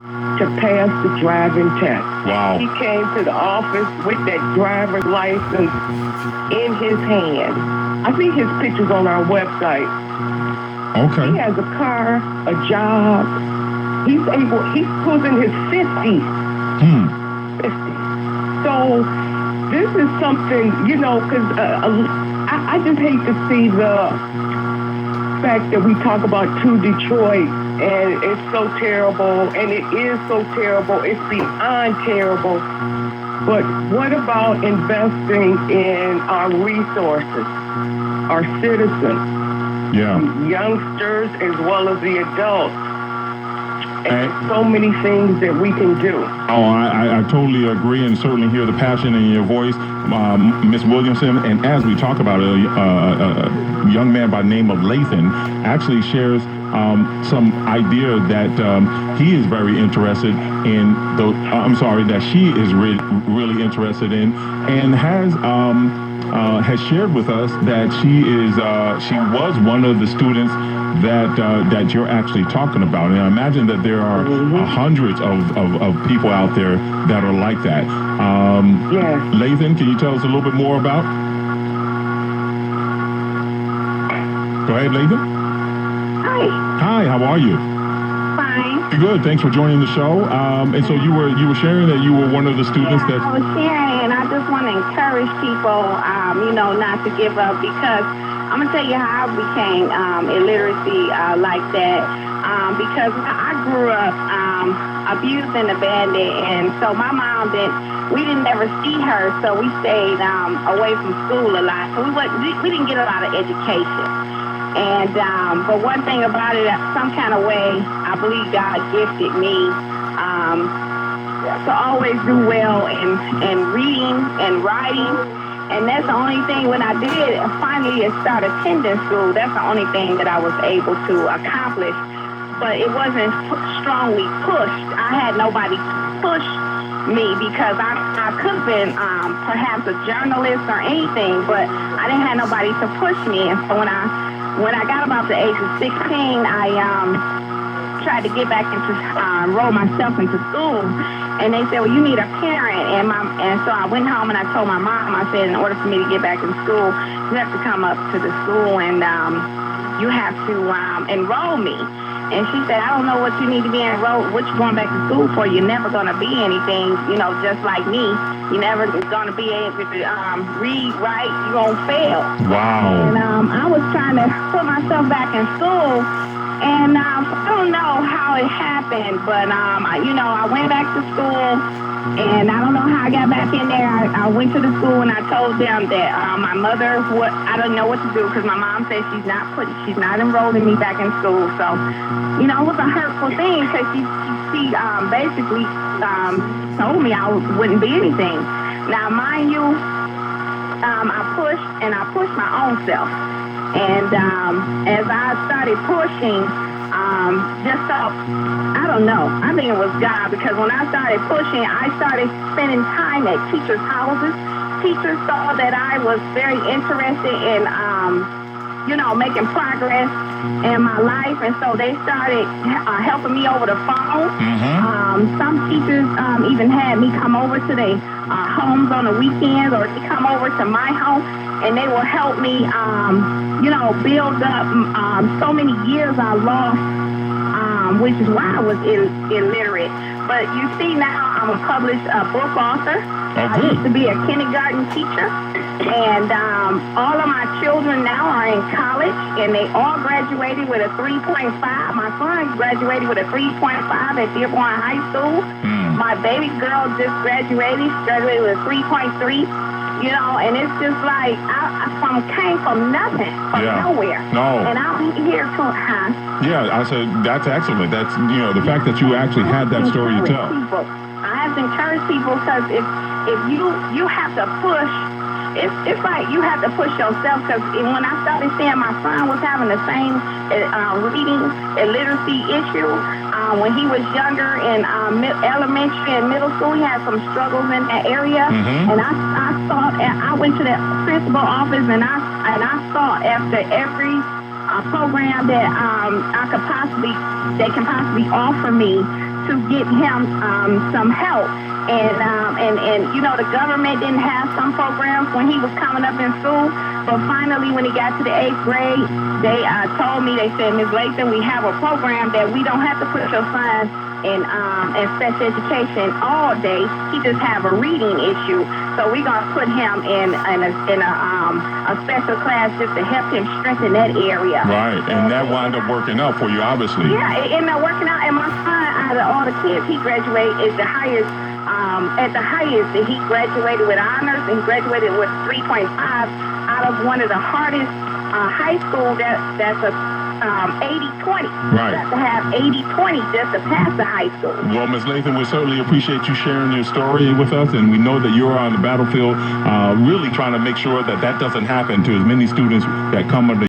to pass the driving test. Wow. He came to the office with that driver's license in his hand. I see his pictures on our website. Okay. He has a car, a job. He's cruising his 50s. 50. So this is something, because I just hate to see the fact that we talk about To Detroit, and it's so terrible, and it is so terrible. It's beyond terrible. But what about investing in our resources, our citizens? Yeah. Youngsters as well as the adults. And so many things that we can do. Oh, I totally agree, and certainly hear the passion in your voice, Ms. Williamson. And as we talk about it, a young man by the name of Lathan actually shares some idea that he is very interested in. That she is really interested in, and has shared with us that she was one of the students that you're actually talking about. And I imagine that there are hundreds of people out there that are like that. Yes. Lathan, can you tell us a little bit more about? Go ahead, Lathan. Hi. Hi, how are you? Fine. Good, thanks for joining the show. And so you were sharing that you were one of the students that... I was sharing, and I just want to encourage people, not to give up, because I'm going to tell you how I became illiteracy like that. Because I grew up abused and abandoned, and so my mom we didn't ever see her, so we stayed away from school a lot. So we didn't get a lot of education. And but one thing about it, some kind of way, I believe God gifted me to always do well in reading and writing. And that's the only thing when I did finally start attending school, that's the only thing that I was able to accomplish. But it wasn't strongly pushed. I had nobody to push me, because I could have been perhaps a journalist or anything, but I didn't have nobody to push me. And so when I got about the age of 16, I tried to get back into enroll myself into school, and they said, well, you need a parent. And so I went home and I told my mom, I said, in order for me to get back in school, you have to come up to the school and you have to enroll me. And she said, I don't know what you need to be enrolled, what you're going back to school for. You're never going to be anything, just like me. You're never going to be able to read, write. You're going to fail. Wow. And I was trying to put myself back in school. And I don't know how it happened, but, I went back to school, and I don't know how I got back in there. I went to the school, and I told them that my mother, I don't know what to do, because my mom said she's not enrolling me back in school. So, it was a hurtful thing, because she basically told me I wouldn't be anything. Now, mind you, I pushed my own self. And as I started pushing, I don't know. I think it was God, because when I started pushing, I started spending time at teachers' houses. Teachers saw that I was very interested in, making progress in my life, and so they started helping me over the phone. Some teachers even had me come over to their homes on the weekends, or they come over to my home, and they will help me, build up so many years I lost, which is why I was illiterate. But you see, now I'm a published book author. I used to be a kindergarten teacher, and all of my children now are in college, and they all graduated with a 3.5. My son graduated with a 3.5 at Dearborn High School. My baby girl just graduated with a 3.3. And it's just like I came from nothing, from nowhere. No. And I'm here to, Yeah, I said that's excellent. That's the fact that you actually had that story to tell. I have to encourage people, because if you have to push, it's like you have to push yourself. Because when I started seeing my son was having the same reading illiteracy issue when he was younger in elementary and middle school, he had some struggles in that area. And I went to the principal office, and I saw after every program that they can possibly offer me to get him some help. And you know, the government didn't have some programs when he was coming up in school. But finally, when he got to the 8th grade, they told me, they said, Ms. Lathan, we have a program that we don't have to put your son in special education all day. He just have a reading issue. So we're going to put him in a special class just to help him strengthen that area. Right, and that wound up working out for you, obviously. Yeah, it ended up working out. And my son, out of all the kids he graduated, is the highest. At the highest, he graduated with honors and graduated with 3.5 out of one of the hardest high school that's a 80-20. Right. You have to have 80-20 just to pass the high school. Well, Ms. Lathan, we certainly appreciate you sharing your story with us, and we know that you're on the battlefield really trying to make sure that that doesn't happen to as many students that come under